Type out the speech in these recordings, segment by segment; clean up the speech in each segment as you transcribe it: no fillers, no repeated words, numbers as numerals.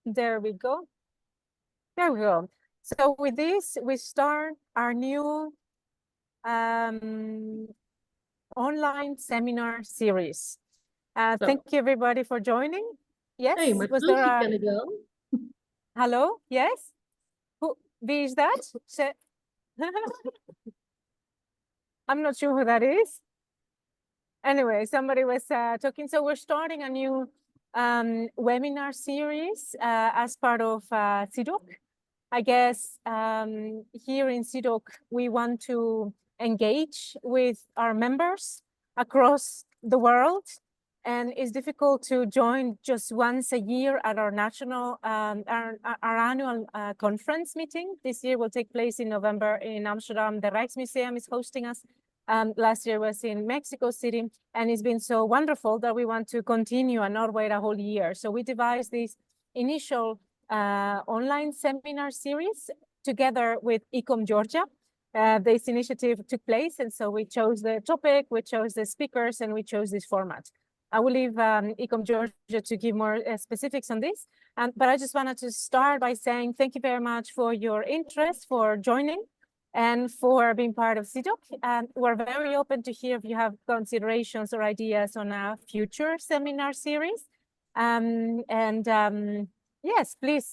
There we go. There we go. So with this, we start our new online seminar series. Thank you everybody for joining. Yes, hey, was there gonna go? Hello? Yes? Who is that? I'm not sure who that is. Anyway, somebody was talking. So we're starting a new webinar series as part of CIDOC. I guess here in CIDOC, we want to engage with our members across the world. And it's difficult to join just once a year at our national, our annual conference meeting. This year will take place in November in Amsterdam. The Rijksmuseum is hosting us. Last year was in Mexico City, and it's been so wonderful that we want to continue and not wait a whole year. So we devised this initial online seminar series together with ICOM Georgia. This initiative took place, and so we chose the topic, we chose the speakers, and we chose this format. I will leave ICOM Georgia to give more specifics on this, but I just wanted to start by saying thank you very much for your interest, for joining, and for being part of CIDOC. We're very open to hear if you have considerations or ideas on a future seminar series. Yes, please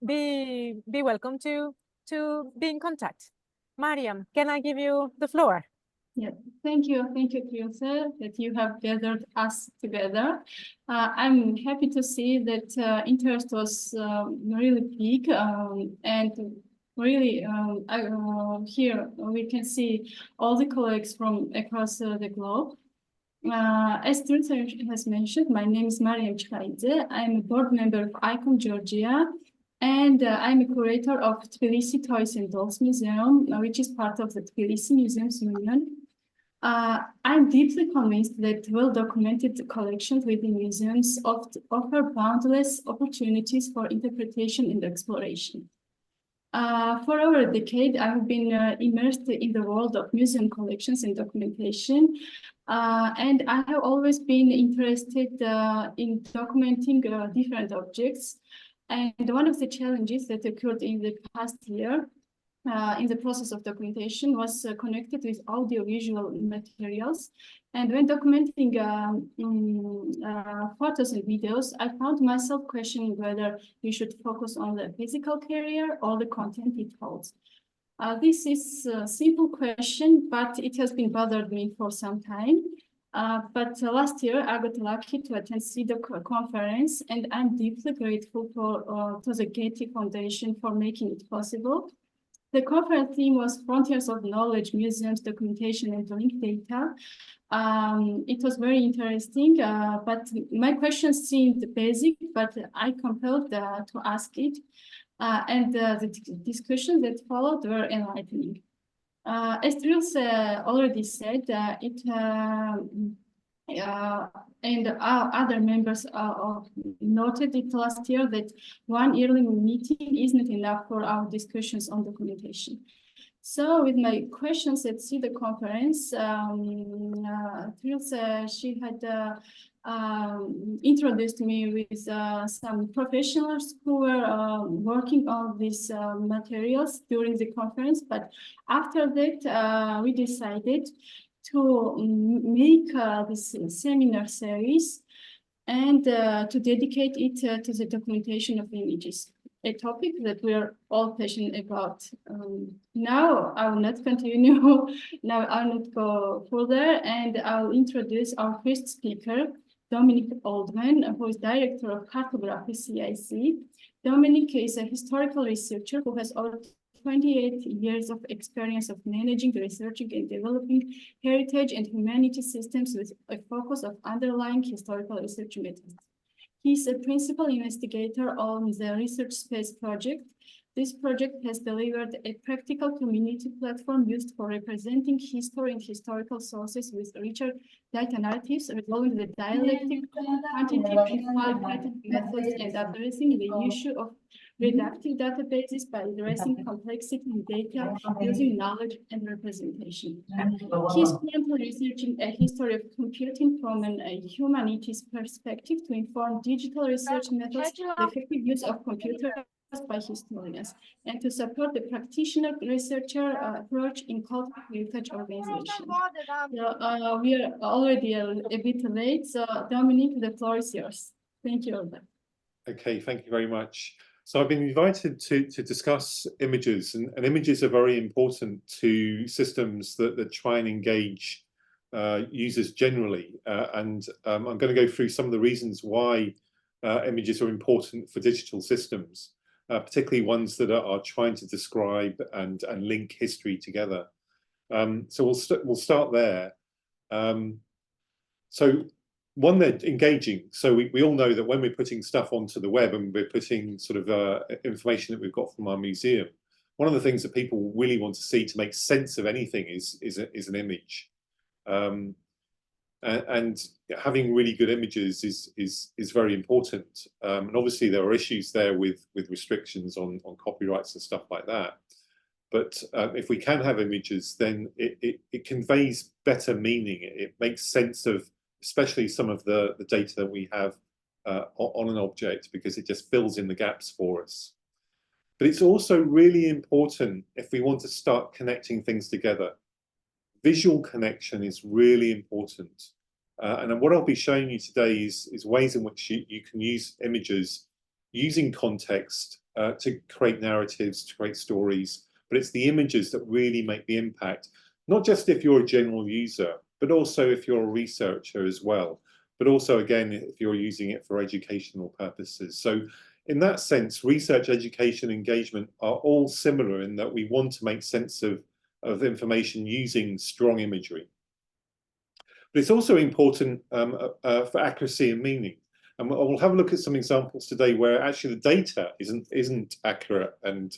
be welcome to be in contact. Mariam, can I give you the floor? Yeah, thank you, Trilce, that you have gathered us together. I'm happy to see that interest was really big, and really here we can see all the colleagues from across the globe. As Trilce has mentioned, my name is Mariam Çaydı. I'm a board member of ICOM Georgia, and I'm a curator of Tbilisi Toys and Dolls Museum, which is part of the Tbilisi Museums Union. I'm deeply convinced that well-documented collections within museums offer boundless opportunities for interpretation and exploration. For over a decade, I've been immersed in the world of museum collections and documentation, and I have always been interested in documenting different objects. And one of the challenges that occurred in the past year in the process of documentation was connected with audiovisual materials. And when documenting photos and videos, I found myself questioning whether we should focus on the physical carrier or the content it holds. This is a simple question, but it has been bothered me for some time. But last year, I got lucky to attend CIDOC conference, and I'm deeply grateful to the Getty Foundation for making it possible. The conference theme was Frontiers of Knowledge, Museums, Documentation, and Linked Data. It was very interesting, but my questions seemed basic, but I compelled to ask it. And the discussions that followed were enlightening. As Trilce already said, and other members noted it last year that one yearly meeting isn't enough for our discussions on documentation. So with my questions at CIDOC conference, Trilce, she had introduced me with some professionals who were working on these materials during the conference. But after that, we decided to make this seminar series and to dedicate it to the documentation of images, a topic that we are all passionate about. Now I will not continue, now I will not go further, and I'll introduce our first speaker, Dominic Oldman, who is director of Kartography CIC. Dominic is a historical researcher who has over 28 years of experience of managing, researching, and developing heritage and humanity systems with a focus of underlying historical research methods. He's a principal investigator on the Research Space project. This project has delivered a practical community platform used for representing history and historical sources with richer data narratives, resolving the dialectic, quantitative, and qualitative methods, and addressing the issue of reductive databases by addressing complexity in data using knowledge and representation. He is currently researching a history of computing from a humanities perspective to inform digital research methods, the effective use of computers by historians, and to support the practitioner researcher approach in cultural heritage organization. We are already a bit late, so Dominic, the floor is yours. Thank you. Okay, thank you very much. So I've been invited to discuss images, and images are very important to systems that try and engage users generally. I'm going to go through some of the reasons why images are important for digital systems. Particularly ones that are trying to describe and link history together. So we'll start there. So one, they're engaging. So we all know that when we're putting stuff onto the web and we're putting sort of information that we've got from our museum, one of the things that people really want to see to make sense of anything is an image. And having really good images is very important. And obviously there are issues there with restrictions on copyrights and stuff like that. But if we can have images, then it conveys better meaning. It makes sense of especially some of the data that we have on an object, because it just fills in the gaps for us. But it's also really important if we want to start connecting things together. Visual connection is really important. And what I'll be showing you today is ways in which you can use images using context to create narratives, to create stories. But it's the images that really make the impact, not just if you're a general user, but also if you're a researcher as well. But also, again, if you're using it for educational purposes. So in that sense, research, education, engagement are all similar in that we want to make sense of information using strong imagery. But it's also important for accuracy and meaning. And we'll have a look at some examples today where actually the data isn't accurate and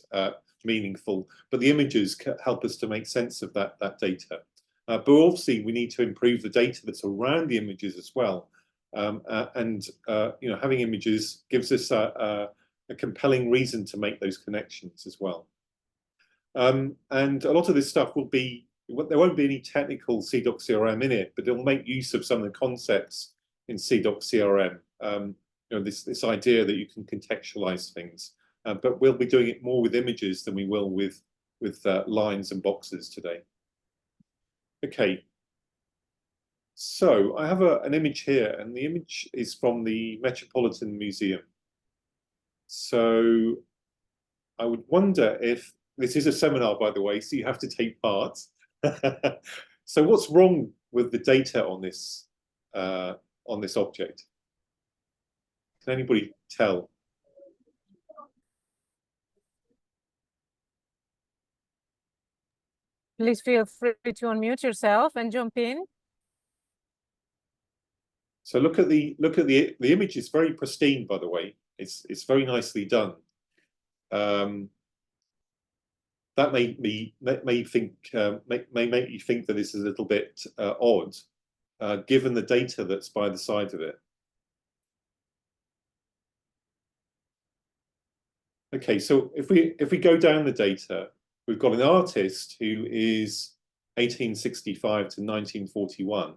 meaningful, but the images can help us to make sense of that data. But obviously we need to improve the data that's around the images as well. Having images gives us a compelling reason to make those connections as well. And a lot of this stuff will be, there won't be any technical CIDOC CRM in it, but it'll make use of some of the concepts in CIDOC CRM. This idea that you can contextualize things, but we'll be doing it more with images than we will with lines and boxes today. Okay. So I have an image here, and the image is from the Metropolitan Museum. So I would wonder if, this is a seminar, by the way, so you have to take part. So what's wrong with the data on this object? Can anybody tell? Please feel free to unmute yourself and jump in. So look at the image is very pristine, by the way. It's very nicely done. That may make you think that this is a little bit odd, given the data that's by the side of it. Okay, so if we go down the data, we've got an artist who is 1865 to 1941,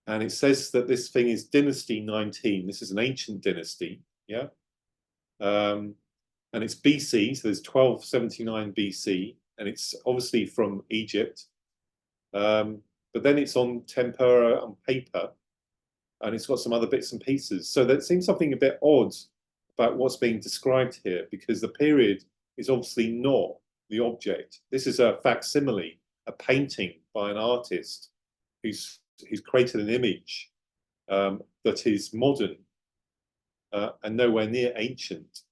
and it says that this thing is Dynasty 19. This is an ancient dynasty, yeah. And it's BC, so there's 1279 BC, and it's obviously from Egypt. But then it's on tempera and paper, and it's got some other bits and pieces. So there seems something a bit odd about what's being described here, because the period is obviously not the object. This is a facsimile, a painting by an artist who's created an image that is modern and nowhere near ancient.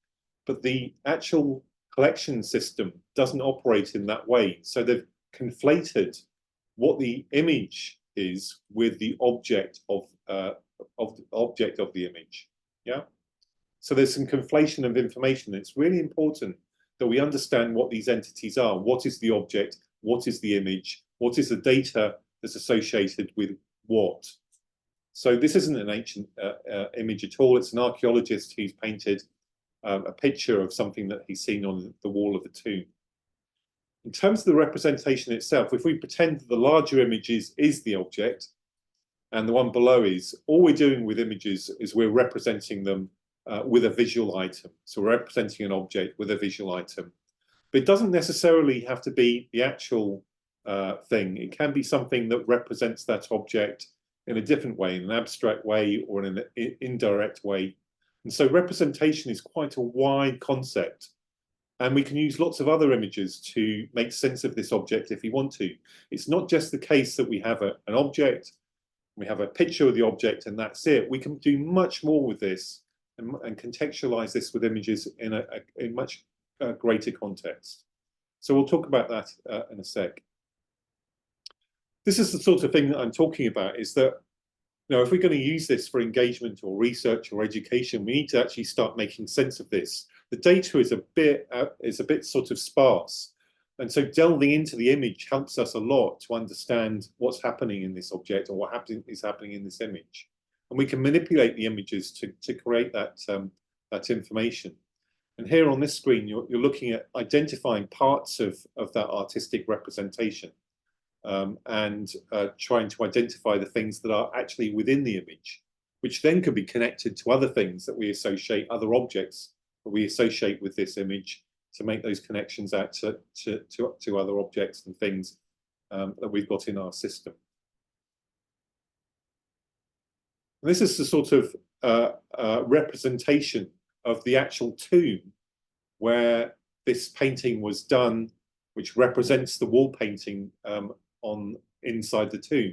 But the actual collection system doesn't operate in that way. So they've conflated what the image is with the object of the image. Yeah. So there's some conflation of information. It's really important that we understand what these entities are. What is the object? What is the image? What is the data that's associated with what? So this isn't an ancient image at all. It's an archaeologist who's painted a picture of something that he's seen on the wall of the tomb. In terms of the representation itself, if we pretend that the larger image is the object and the one below is, all we're doing with images is we're representing them with a visual item. So we're representing an object with a visual item. But it doesn't necessarily have to be the actual thing. It can be something that represents that object in a different way, in an abstract way or in an indirect way. And so representation is quite a wide concept. And we can use lots of other images to make sense of this object if we want to. It's not just the case that we have an object, we have a picture of the object and that's it. We can do much more with this and contextualize this with images in a much greater context. So we'll talk about that in a sec. This is the sort of thing that I'm talking about, is that, you know, if we're going to use this for engagement or research or education, we need to actually start making sense of this. The data is a bit sort of sparse, and so delving into the image helps us a lot to understand what's happening in this object or what is happening in this image, and we can manipulate the images to create that that information. And here on this screen, you're looking at identifying parts of that artistic representation. And trying to identify the things that are actually within the image, which then could be connected to other things that we associate, other objects that we associate with this image, to make those connections out to other objects and things that we've got in our system. And this is the sort of representation of the actual tomb where this painting was done, which represents the wall painting inside the tomb.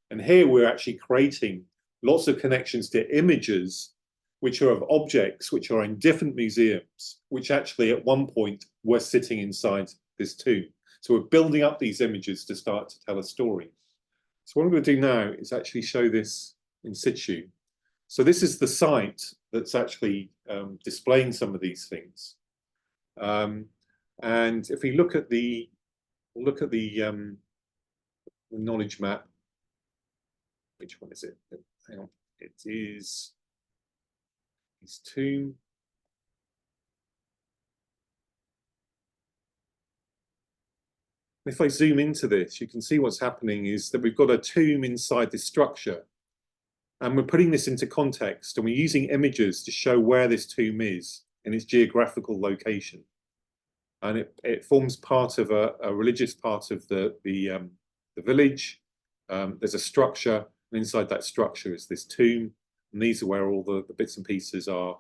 And here we're actually creating lots of connections to images which are of objects which are in different museums, which actually at one point were sitting inside this tomb. So we're building up these images to start to tell a story. So what I'm going to do now is actually show this in situ. So this is the site that's actually displaying some of these things. And if we look at the knowledge map, which one is it? Hang on, it is his tomb. If I zoom into this, you can see what's happening is that we've got a tomb inside this structure, and we're putting this into context, and we're using images to show where this tomb is in its geographical location. And it forms part of a religious part of the village. There's a structure, and inside that structure is this tomb, and these are where all the bits and pieces are.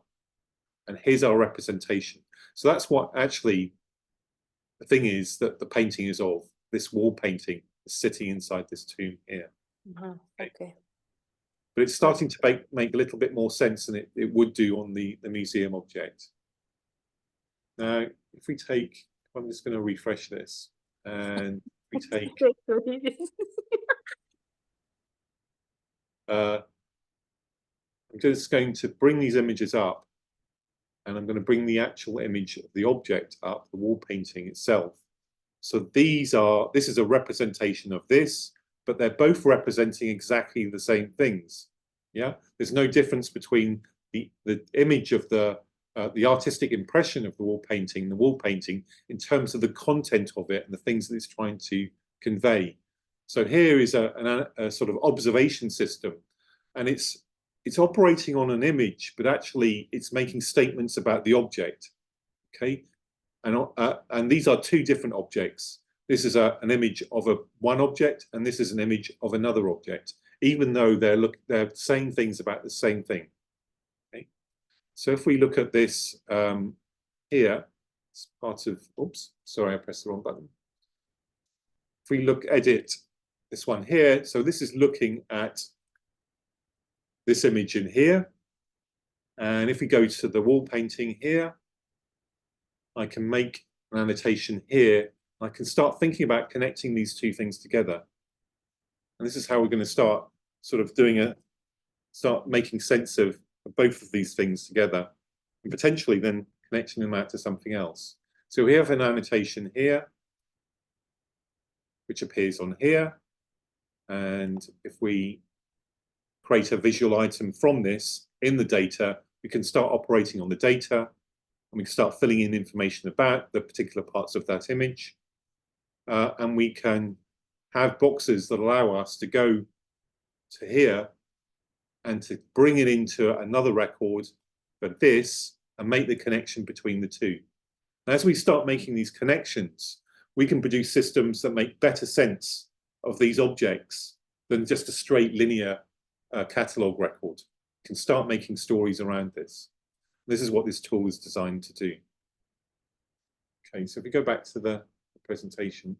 And here's our representation. So that's what actually the thing is that the painting is of. This wall painting is sitting inside this tomb here. Okay. But it's starting to make a little bit more sense than it would do on the museum object. Now, if we take, I'm just going to refresh this, and we take, I'm just going to bring these images up, and I'm going to bring the actual image of the object up, the wall painting itself. So this is a representation of this, but they're both representing exactly the same things. Yeah, there's no difference between the image of the artistic impression of the wall painting in terms of the content of it and the things that it's trying to convey. So here is a sort of observation system, and it's operating on an image, but actually it's making statements about the object. Okay, and these are two different objects. This is an image of one object, and this is an image of another object, even though they're saying things about the same thing. Okay? So if we look at this here, it's part of, oops, sorry, I pressed the wrong button. If we edit this one here, so this is looking at this image in here. And if we go to the wall painting here, I can make an annotation here. I can start thinking about connecting these two things together. And this is how we're going to start sort of start making sense of both of these things together, and potentially then connecting them out to something else. So we have an annotation here, which appears on here. And if we create a visual item from this in the data, we can start operating on the data. and we can start filling in information about the particular parts of that image. And we can have boxes that allow us to go to here and to bring it into another record for this and make the connection between the two. And as we start making these connections, we can produce systems that make better sense of these objects than just a straight linear catalog record. We can start making stories around this. This is what this tool is designed to do. Okay, so if we go back to the presentation,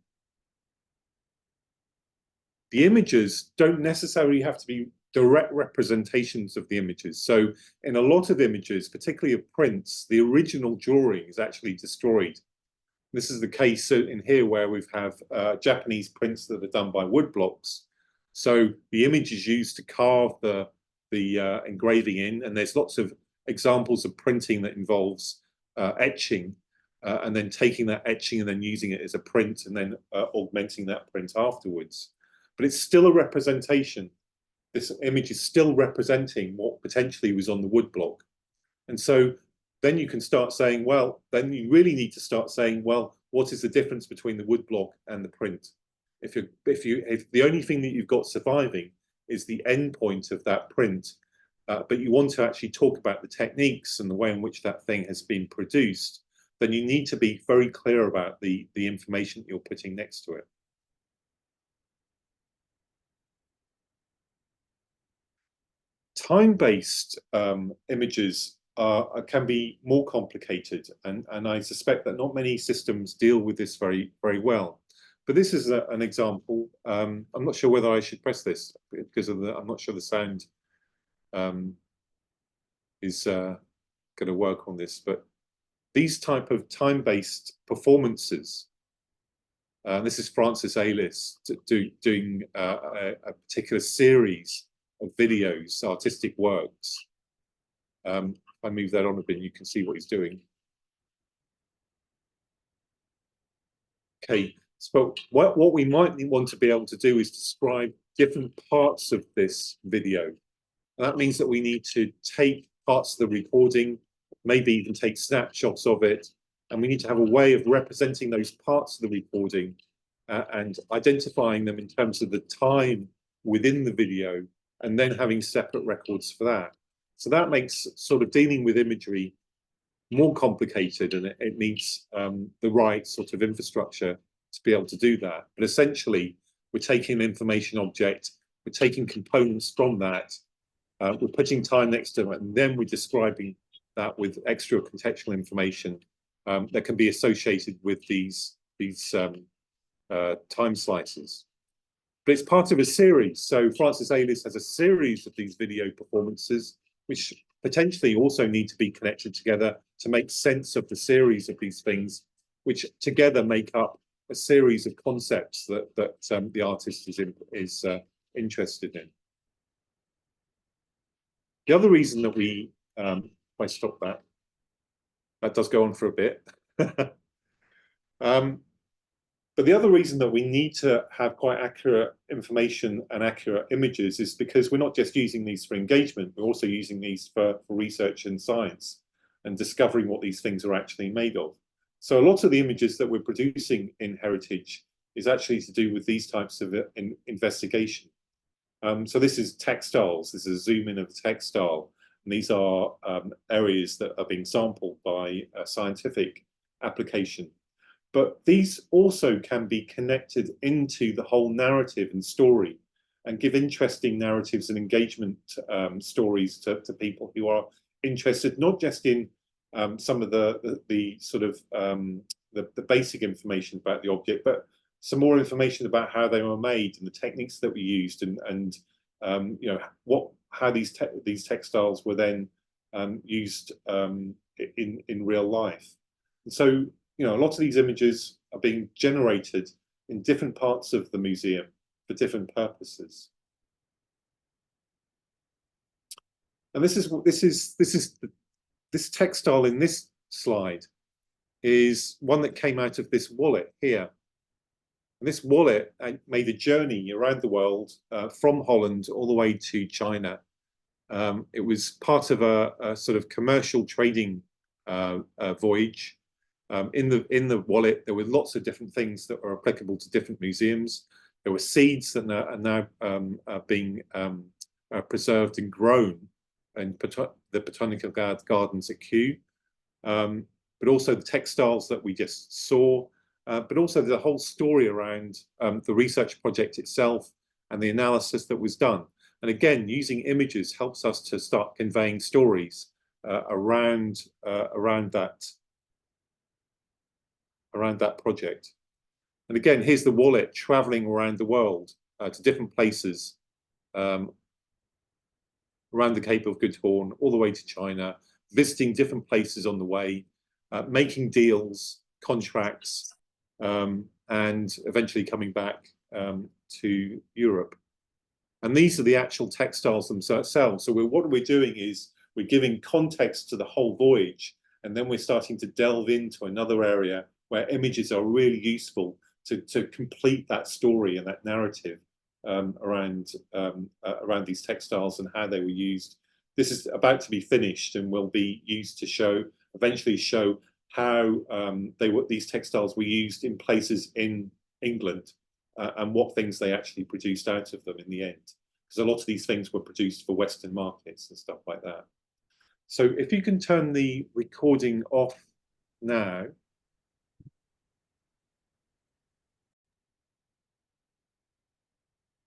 the images don't necessarily have to be direct representations of the images. So in a lot of images, particularly of prints, the original drawing is actually destroyed. This is the case in here where we have Japanese prints that are done by wood blocks. So the image is used to carve the engraving in, and there's lots of examples of printing that involves etching, and then taking that etching and then using it as a print and then augmenting that print afterwards. But it's still a representation. This image is still representing what potentially was on the wood block. And so then you can start saying, well, then you really need to start saying, well, what is the difference between the wood block and the print? If the only thing that you've got surviving is the end point of that print, but you want to actually talk about the techniques and the way in which that thing has been produced, then you need to be very clear about the information that you're putting next to it. Time-based images can be more complicated, and I suspect that not many systems deal with this very well. But this is an example. I'm not sure whether I should press this because of I'm not sure the sound is going to work on this. But these type of time-based performances, this is Francis Alis doing a particular series of videos, artistic works. If I move that on a bit, you can see what he's doing. Okay, so what we might want to be able to do is describe different parts of this video. And that means that we need to take parts of the recording, maybe even take snapshots of it, and we need to have a way of representing those parts of the recording and identifying them in terms of the time within the video, and then having separate records for that. So that makes sort of dealing with imagery more complicated, and it needs the right sort of infrastructure to be able to do that. But essentially, we're taking an information object, we're taking components from that, we're putting time next to it, and then we're describing that with extra contextual information that can be associated with these time slices. But it's part of a series. So Francis Alis has a series of these video performances, which potentially also need to be connected together to make sense of the series of these things, which together make up a series of concepts that the artist is interested in. The other reason that we, if I stop that does go on for a bit. But the other reason that we need to have quite accurate information and accurate images is because we're not just using these for engagement, we're also using these for research and science and discovering what these things are actually made of. So a lot of the images that we're producing in Heritage is actually to do with these types of investigation. So this is textiles, this is a zoom in of a textile, and these are areas that are being sampled by a scientific application. But these also can be connected into the whole narrative and story and give interesting narratives and engagement stories to people who are interested not just in some of the sort of the basic information about the object, but some more information about how they were made and the techniques that were used, and you know how these textiles were then used in real life. And so, you know, a lot of these images are being generated in different parts of the museum for different purposes. And this textile in this slide is one that came out of this wallet here. And this wallet made a journey around the world from Holland all the way to China. It was part of a sort of commercial trading voyage. In the wallet, there were lots of different things that are applicable to different museums. There were seeds that are now being preserved and grown in the botanical gardens at Kew, but also the textiles that we just saw, but also the whole story around the research project itself and the analysis that was done. And again, using images helps us to start conveying stories around that project. And again, here's the wallet traveling around the world to different places, around the Cape of Good Horn, all the way to China, visiting different places on the way, making deals, contracts, and eventually coming back to Europe. And these are the actual textiles themselves. So what we're doing is we're giving context to the whole voyage, and then we're starting to delve into another area where images are really useful to complete that story and that narrative around these textiles and how they were used. This is about to be finished and will be used to eventually show how these textiles were used in places in England and what things they actually produced out of them in the end. Because a lot of these things were produced for Western markets and stuff like that. So if you can turn the recording off now.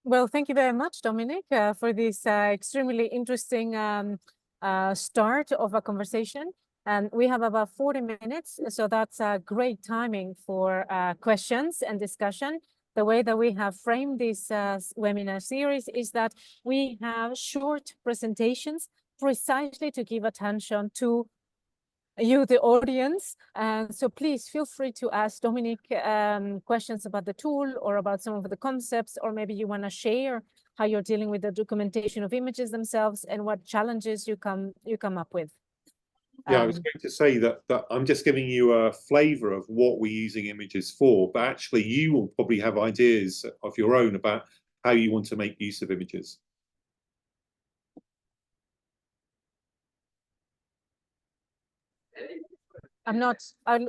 Well, thank you very much, Dominic, for this extremely interesting start of a conversation. And we have about 40 minutes, so that's great timing for questions and discussion. The way that we have framed this webinar series is that we have short presentations precisely to give attention to you, the audience. So please feel free to ask Dominic questions about the tool or about some of the concepts, or maybe you want to share how you're dealing with the documentation of images themselves and what challenges you come up with. Yeah, I was going to say that I'm just giving you a flavor of what we're using images for, but actually you will probably have ideas of your own about how you want to make use of images. I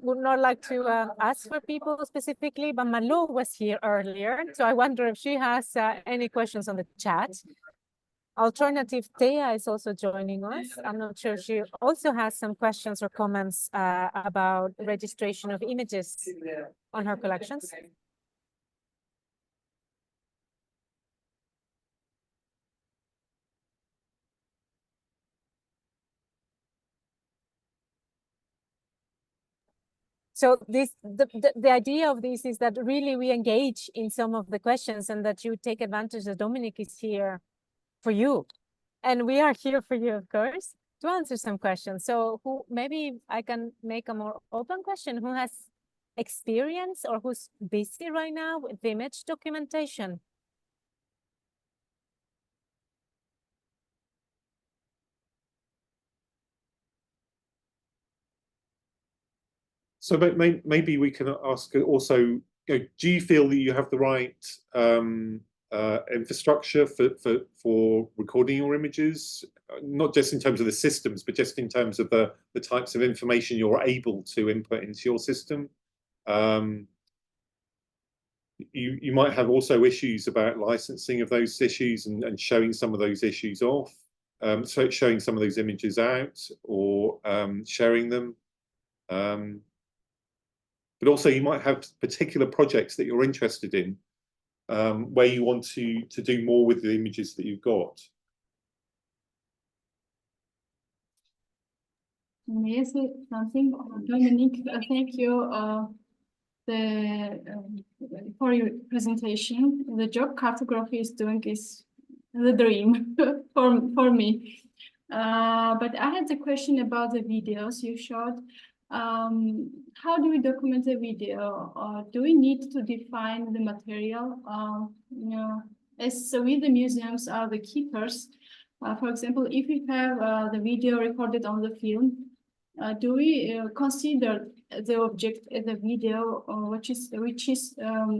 would not like to ask for people specifically, but Malo was here earlier, so I wonder if she has any questions on the chat. Alternative Thea is also joining us. I'm not sure she also has some questions or comments about registration of images on her collections. So the idea of this is that really we engage in some of the questions and that you take advantage that Dominic is here for you. And we are here for you, of course, to answer some questions. So maybe I can make a more open question. Who has experience or who's busy right now with image documentation? So maybe we can ask also, do you feel that you have the right infrastructure for recording your images, not just in terms of the systems, but just in terms of the types of information you're able to input into your system? You might have also issues about licensing of those issues and showing some of those issues off, so showing some of those images out or sharing them. But also you might have particular projects that you're interested in where you want to do more with the images that you've got. May I say something? Dominic, thank you for your presentation. The job cartography is doing is the dream for me. But I had a question about the videos you showed. How do we document a video? Do we need to define the material? As we, the museums, are the keepers. For example, if we have the video recorded on the film, do we consider the object as a video which is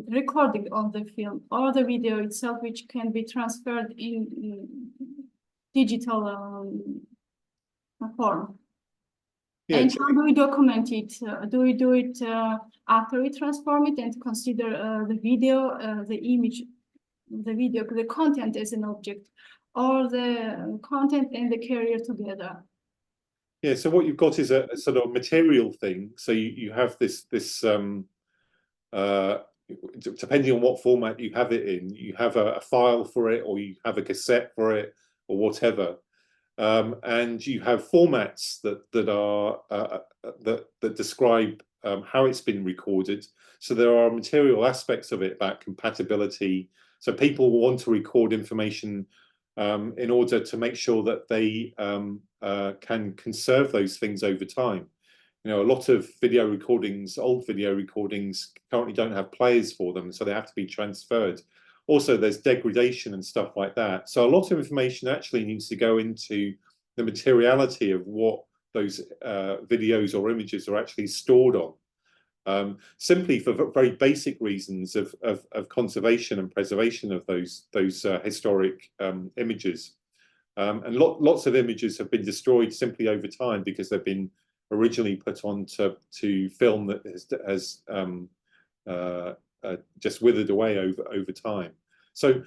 recorded on the film, or the video itself which can be transferred in digital form? Yeah, And how do we document it? Do we do it after we transform it and consider the video, the image, the video, the content as an object, or the content and the carrier together? yeah. So what you've got is a sort of material thing. So you have this depending on what format you have it in, you have a file for it, or you have a cassette for it, or whatever. And you have formats that are that describe how it's been recorded. So there are material aspects of it about compatibility. So people want to record information in order to make sure that they can conserve those things over time. You know, a lot of video recordings, old video recordings, currently don't have players for them, so they have to be transferred. Also, there's degradation and stuff like that. So a lot of information actually needs to go into the materiality of what those videos or images are actually stored on. Simply for very basic reasons of conservation and preservation of those historic images. And lots of images have been destroyed simply over time because they've been originally put on to film that has just withered away over time. So a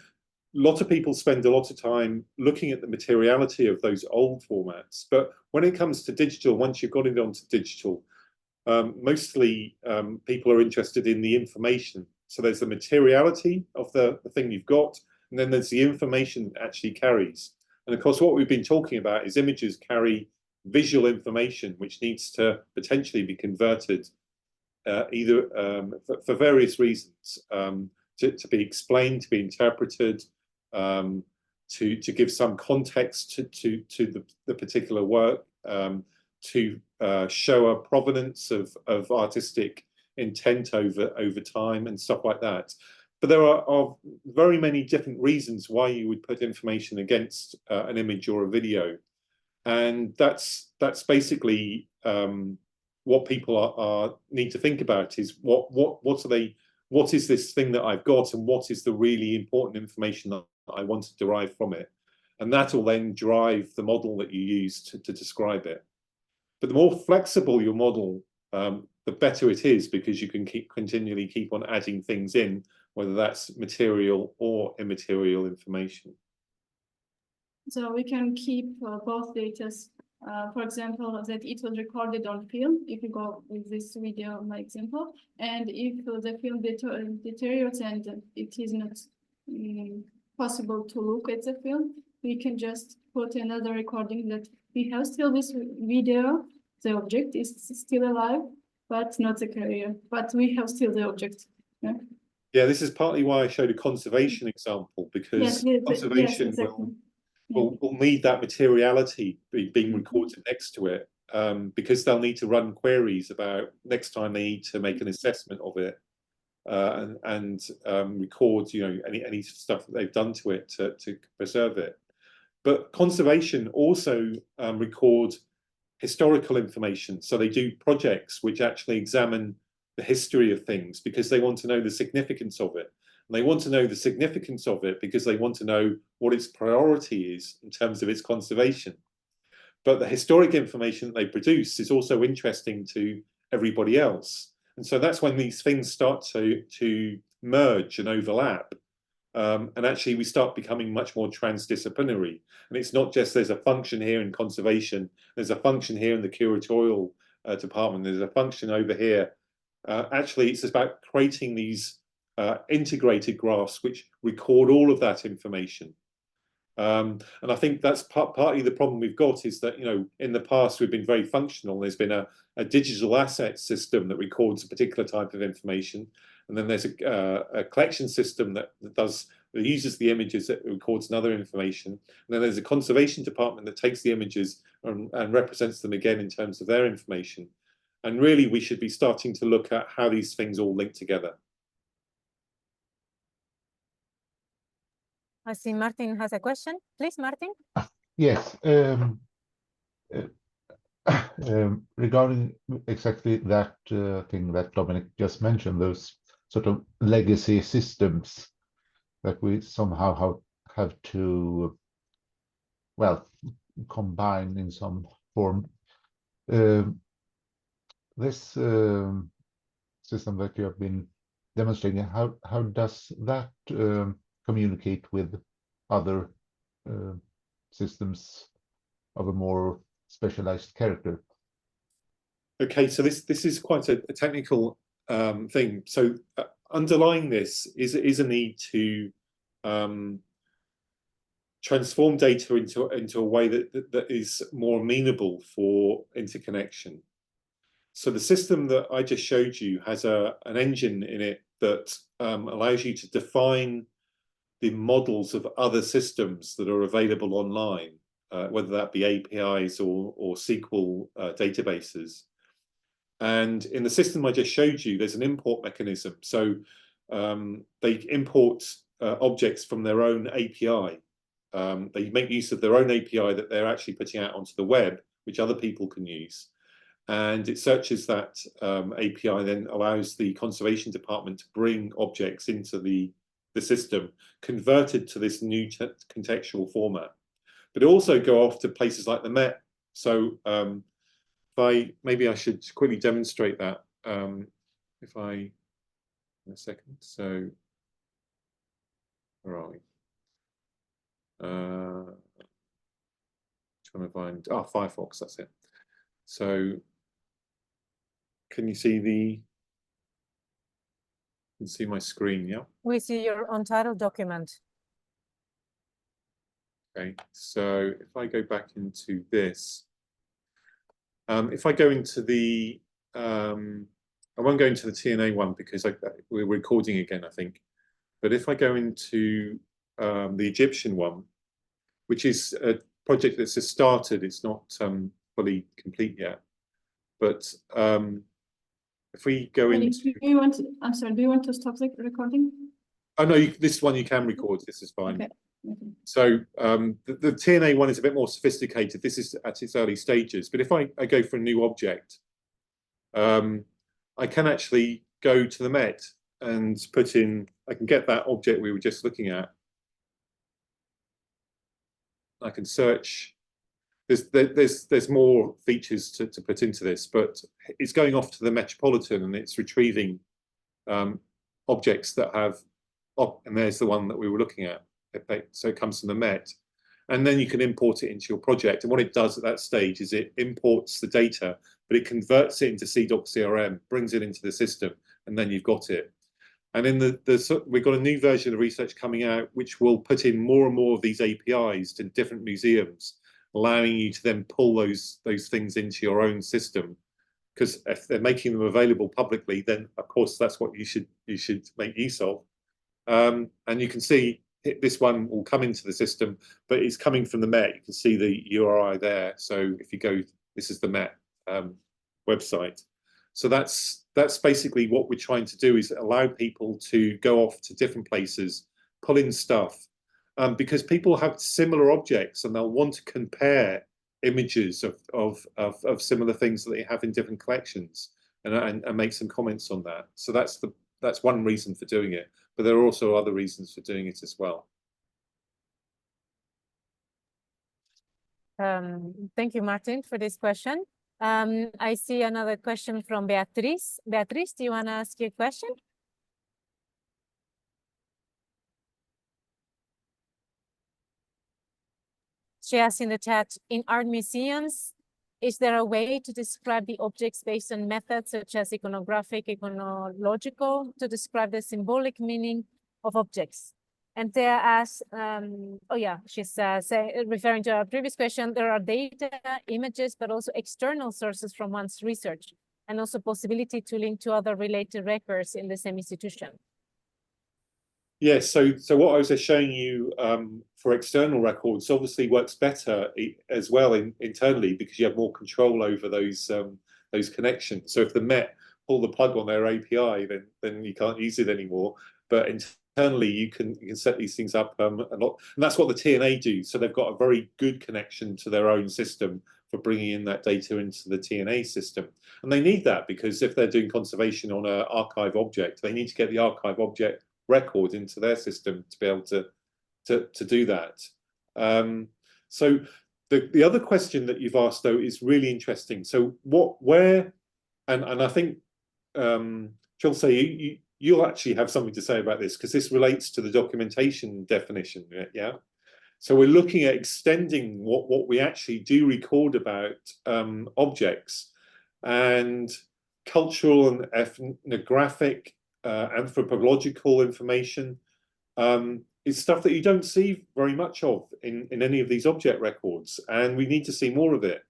lot of people spend a lot of time looking at the materiality of those old formats, but when it comes to digital, once you've got it onto digital, mostly people are interested in the information. So there's the materiality of the thing you've got, and then there's the information that actually carries. And of course, what we've been talking about is images carry visual information, which needs to potentially be converted either for various reasons, to be explained, to be interpreted, to give some context to the particular work, to show a provenance of artistic intent over time and stuff like that. But there are very many different reasons why you would put information against an image or a video. And that's basically what people need to think about is what is this thing that I've got, and what is the really important information that I want to derive from it, and that will then drive the model that you use to describe it. But the more flexible your model, the better it is, because you can continually keep on adding things in, whether that's material or immaterial information. So we can keep both data. For example, that it was recorded on film, if you go with this video, my example, and if the film deteriorates and it is not possible to look at the film, we can just put another recording that we have still this video, the object is still alive, but not the carrier, but we have still the object. Yeah, yeah, this is partly why I showed a conservation example, because conservation yes, exactly. will need that materiality being recorded next to it, because they'll need to run queries about next time they need to make an assessment of it, and record, you know, any stuff that they've done to it to preserve it. But conservation also record historical information. So they do projects which actually examine the history of things, because they want to know the significance of it. And they want to know the significance of it because they want to know what its priority is in terms of its conservation. But the historic information that they produce is also interesting to everybody else. And so that's when these things start to merge and overlap. And actually we start becoming much more transdisciplinary. And it's not just there's a function here in conservation, there's a function here in the curatorial department, there's a function over here. Actually, it's about creating these integrated graphs which record all of that information. And I think that's partly the problem we've got, is that, you know, in the past we've been very functional. There's been a digital asset system that records a particular type of information, and then there's a collection system that uses the images, that records another information, and then there's a conservation department that takes the images and represents them again in terms of their information. And really, we should be starting to look at how these things all link together. I see Martin has a question. Please, Martin. Yes. Regarding exactly that thing that Dominic just mentioned, those sort of legacy systems that we somehow have to, well, combine in some form. this system that you have been demonstrating, how does that communicate with other systems of a more specialized character? Okay, so this is quite a technical thing. So underlying this is a need to transform data into a way that is more amenable for interconnection. So the system that I just showed you has an engine in it that allows you to define the models of other systems that are available online, whether that be APIs or SQL databases. And in the system I just showed you, there's an import mechanism. So they import objects from their own API. They make use of their own API that they're actually putting out onto the web, which other people can use. And it searches that API, then allows the conservation department to bring objects into the system, converted to this new contextual format. But it also go off to places like the Met. So maybe I should quickly demonstrate that. If I, in a second, so where are we? Trying to find, Firefox, that's it. So can you see my screen, yeah? We see your untitled document. Okay, so if I go back into this, if I go into the, I won't go into the TNA one because we're recording again, I think. But if I go into the Egyptian one, which is a project that's just started, it's not fully complete yet. But if we go into, I'm sorry, do you want to stop the recording? Oh no, this one you can record. This is fine. Okay. Okay. So the TNA one is a bit more sophisticated. This is at its early stages. But if I go for a new object, I can actually go to the Met and put in, I can get that object we were just looking at. I can search. There's more features to put into this, but it's going off to the Metropolitan and it's retrieving objects that have, and there's the one that we were looking at. So it comes from the Met, and then you can import it into your project. And what it does at that stage is it imports the data, but it converts it into CIDOC CRM, brings it into the system, and then you've got it. And in we've got a new version of research coming out, which will put in more and more of these APIs to different museums, allowing you to then pull those things into your own system. Because if they're making them available publicly, then of course that's what you should make use of. And you can see this one will come into the system, but it's coming from the Met. You can see the URI there. So if you go, this is the Met website. So that's basically what we're trying to do, is allow people to go off to different places, pull in stuff, because people have similar objects and they'll want to compare images of similar things that they have in different collections and make some comments on that. So that's one reason for doing it, but there are also other reasons for doing it as well. Thank you, Martin, for this question. I see another question from Beatriz. Beatriz, do you want to ask your question? She asked in the chat, in art museums, is there a way to describe the objects based on methods such as iconographic, iconological, to describe the symbolic meaning of objects? And Thea asks, she's referring to our previous question, there are data, images, but also external sources from one's research, and also possibility to link to other related records in the same institution. Yes, so what I was just showing you for external records obviously works better as well internally, because you have more control over those connections. So if the Met pull the plug on their API, then you can't use it anymore. But internally, you can set these things up a lot, and that's what the TNA do. So they've got a very good connection to their own system for bringing in that data into the TNA system, and they need that because if they're doing conservation on an archive object, they need to get the archive object record into their system to be able to do that. So the other question that you've asked though is really interesting. So where And I think, Chelsea, you'll actually have something to say about this, because this relates to the documentation definition, yeah? So we're looking at extending what we actually do record about objects, and cultural and ethnographic, anthropological information is stuff that you don't see very much of in any of these object records, and we need to see more of it.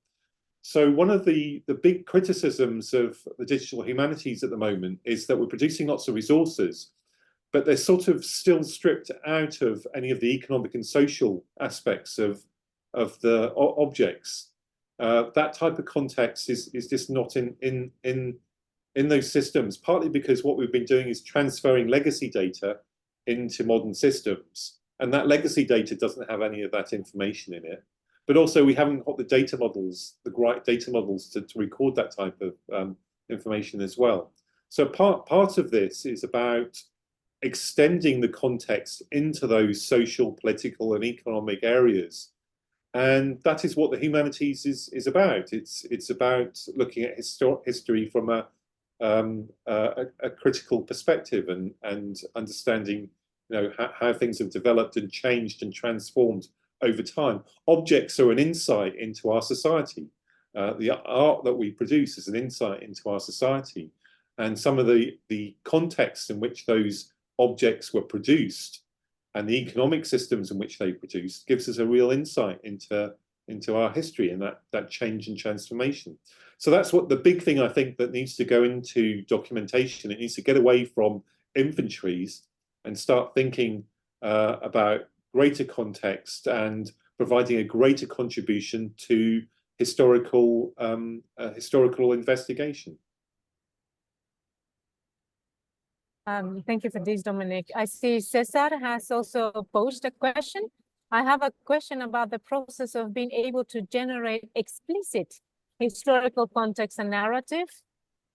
So one of the big criticisms of the digital humanities at the moment is that we're producing lots of resources, but they're sort of still stripped out of any of the economic and social aspects of the objects. That type of context is just not in those systems, partly because what we've been doing is transferring legacy data into modern systems, and that legacy data doesn't have any of that information in it. But also we haven't got the data models, the right data models to record that type of information as well. So part of this is about extending the context into those social, political, and economic areas. And that is what the humanities is about. It's about looking at history from a critical perspective, and understanding, how things have developed and changed and transformed over time. Objects are an insight into our society. The art that we produce is an insight into our society, and some of the contexts in which those objects were produced and the economic systems in which they produced gives us a real insight into our history and that change and transformation. So that's what the big thing I think that needs to go into documentation. It needs to get away from inventories and start thinking about greater context and providing a greater contribution to historical investigation. Thank you for this, Dominic. I see Cesar has also posed a question. I have a question about the process of being able to generate explicit historical context and narrative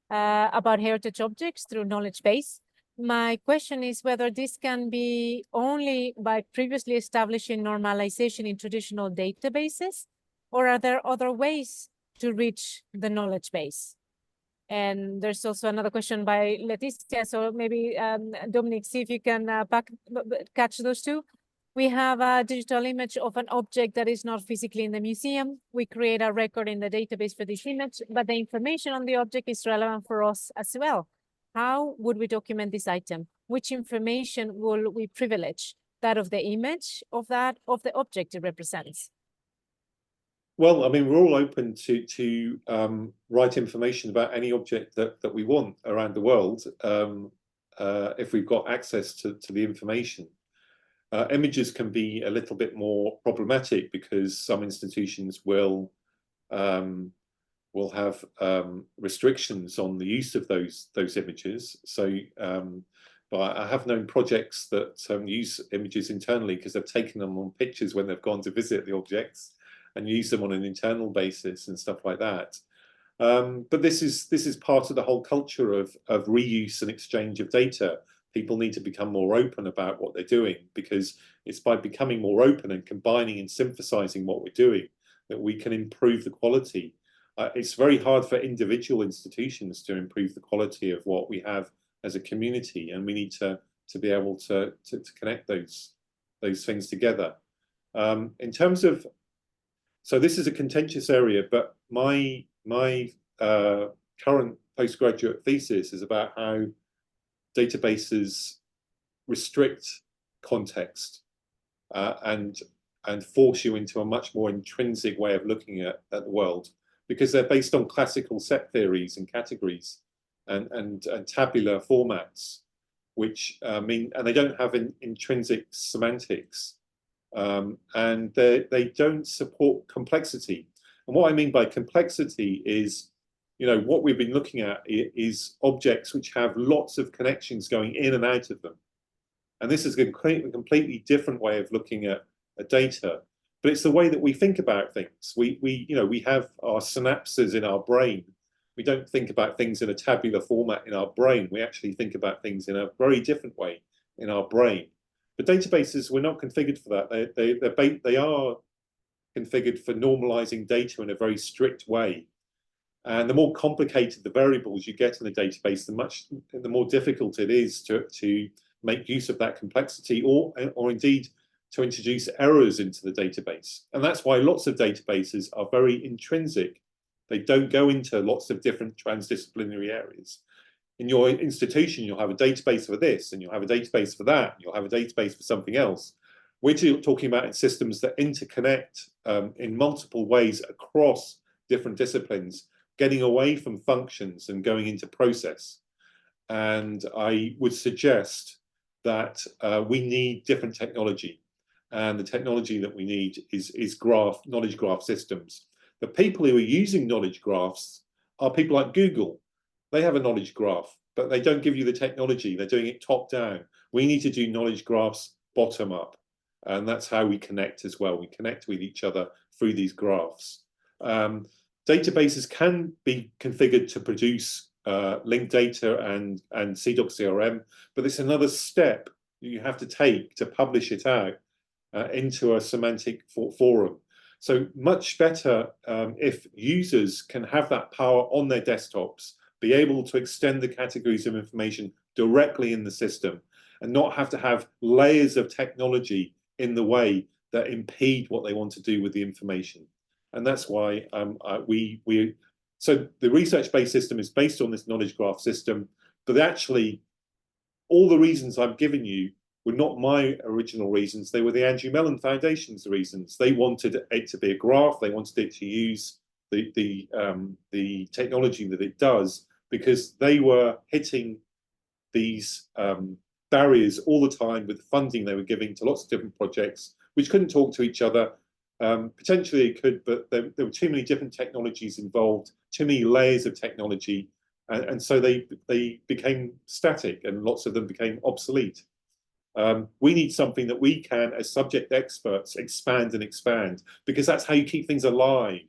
about heritage objects through knowledge base. My question is whether this can be only by previously establishing normalization in traditional databases, or are there other ways to reach the knowledge base? And there's also another question by Leticia, so maybe Dominic, see if you can catch those two. We have a digital image of an object that is not physically in the museum. We create a record in the database for this image, but the information on the object is relevant for us as well. How would we document this item? Which information will we privilege? That of the image, of the object it represents? Well, I mean, we're all open to write information about any object that we want around the world, if we've got access to the information. Images can be a little bit more problematic because some institutions will have restrictions on the use of those images. So, but I have known projects that use images internally because they've taken them on pictures when they've gone to visit the objects, and use them on an internal basis and stuff like that. But this is part of the whole culture of reuse and exchange of data. People need to become more open about what they're doing, because it's by becoming more open and combining and synthesizing what we're doing that we can improve the quality. It's very hard for individual institutions to improve the quality of what we have as a community, and we need to be able to connect those things together. In terms of, so this is a contentious area, but my current postgraduate thesis is about how databases restrict context and force you into a much more intrinsic way of looking at the world, because they're based on classical set theories and categories and tabular formats, which mean, and they don't have intrinsic semantics, and they don't support complexity. And what I mean by complexity is, what we've been looking at is objects which have lots of connections going in and out of them. And this is a completely different way of looking at data, but it's the way that we think about things. We have our synapses in our brain. We don't think about things in a tabular format in our brain. We actually think about things in a very different way in our brain. But databases, we're not configured for that. They are configured for normalizing data in a very strict way. And the more complicated the variables you get in a database, the more difficult it is to make use of that complexity, or indeed to introduce errors into the database. And that's why lots of databases are very intrinsic. They don't go into lots of different transdisciplinary areas. In your institution, you'll have a database for this, and you'll have a database for that, and you'll have a database for something else. We're talking about in systems that interconnect in multiple ways across different disciplines, getting away from functions and going into process. And I would suggest that we need different technology. And the technology that we need is knowledge graph systems. The people who are using knowledge graphs are people like Google. They have a knowledge graph, but they don't give you the technology. They're doing it top down. We need to do knowledge graphs bottom up. And that's how we connect as well. We connect with each other through these graphs. Databases can be configured to produce linked data and CIDOC CRM, but it's another step you have to take to publish it out into a semantic forum. So much better if users can have that power on their desktops, be able to extend the categories of information directly in the system, and not have to have layers of technology in the way that impede what they want to do with the information. And that's why so the research-based system is based on this knowledge graph system, but actually all the reasons I've given you were not my original reasons. They were the Andrew Mellon Foundation's reasons. They wanted it to be a graph. They wanted it to use the technology that it does, because they were hitting these barriers all the time with the funding they were giving to lots of different projects, which couldn't talk to each other. Potentially it could, but there were too many different technologies involved, too many layers of technology, and so they became static, and lots of them became obsolete. We need something that we can, as subject experts, expand and expand, because that's how you keep things alive.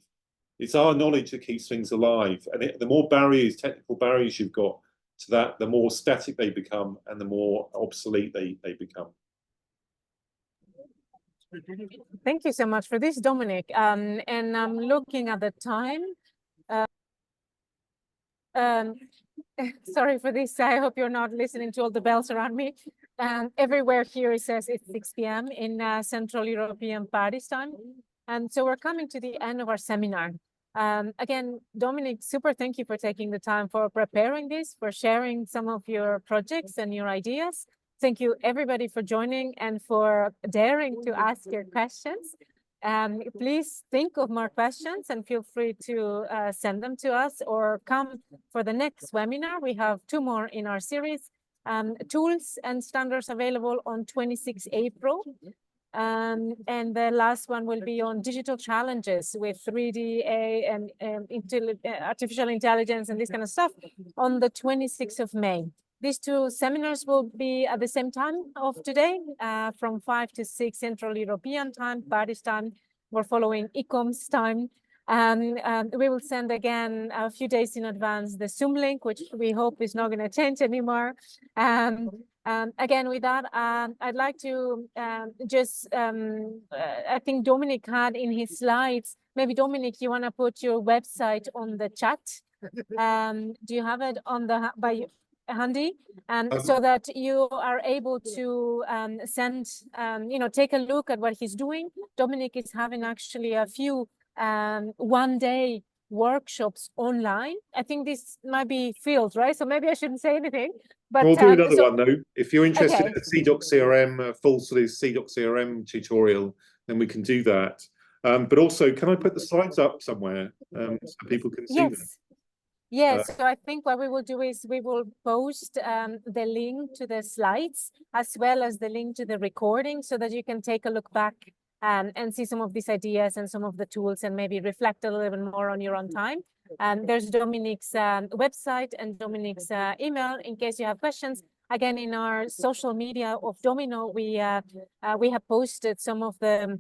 It's our knowledge that keeps things alive, and the more barriers, technical barriers you've got to that, the more static they become, and the more obsolete they become. Thank you so much for this, Dominic. And I'm looking at the time. Sorry for this. I hope you're not listening to all the bells around me. Everywhere here it says it's 6 p.m. in Central European Paris time. And so we're coming to the end of our seminar. Again, Dominic, super thank you for taking the time for preparing this, for sharing some of your projects and your ideas. Thank you, everybody, for joining and for daring to ask your questions. Please think of more questions and feel free to send them to us, or come for the next webinar. We have 2 more in our series. Tools and standards available on 26 April. And the last one will be on digital challenges with 3D and artificial intelligence and this kind of stuff on the 26th of May. These 2 seminars will be at the same time of today, from 5 to 6 Central European time, Paris time. We're following ICOM's time. We will send again a few days in advance the Zoom link, which we hope is not going to change anymore. Again, with that, I'd like to I think Dominic had in his slides, maybe Dominic, you want to put your website on the chat? Do you have it on the handy, so that you are able to send, take a look at what he's doing. Dominic is having actually a few one-day workshops online. I think this might be filled, right? So maybe I shouldn't say anything. But we'll do another one though. If you're interested okay. in a CIDOC CRM, full sort of CIDOC CRM tutorial, then we can do that. But also, can I put the slides up somewhere so people can see them? Yes, so I think what we will do is we will post the link to the slides as well as the link to the recording, so that you can take a look back and see some of these ideas and some of the tools, and maybe reflect a little bit more on your own time. There's Dominic's website and Dominic's email in case you have questions. Again, in our social media of Domino, we have posted some of the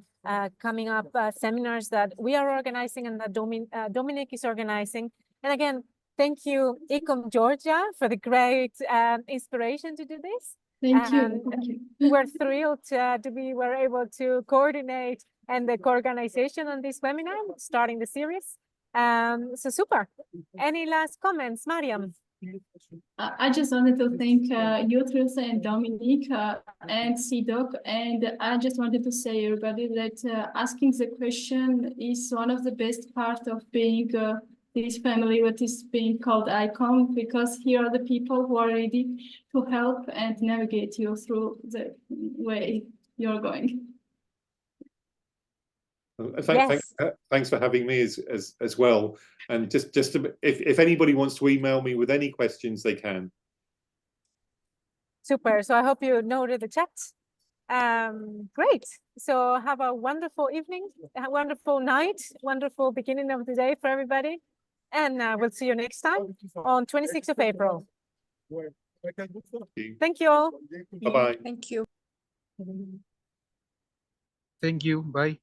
coming up seminars that we are organizing and that Dominic is organizing. And again, thank you, ICOM Georgia, for the great inspiration to do this. Thank you. Thank you. We're thrilled we were able to coordinate and the co-organization on this webinar, starting the series. So super. Any last comments, Mariam? I just wanted to thank you, Trilce and Dominic and CIDOC, and I just wanted to say everybody that asking the question is one of the best part of being this family, what is being called ICOM, because here are the people who are ready to help and navigate you through the way you're going. Thanks for having me as well. And just to, if anybody wants to email me with any questions, they can. Super. So I hope you noted the chat. Great. So have a wonderful evening, a wonderful night, wonderful beginning of the day for everybody. And we'll see you next time on 26th of April. Thank you all. Bye-bye. Thank you. Thank you. Bye.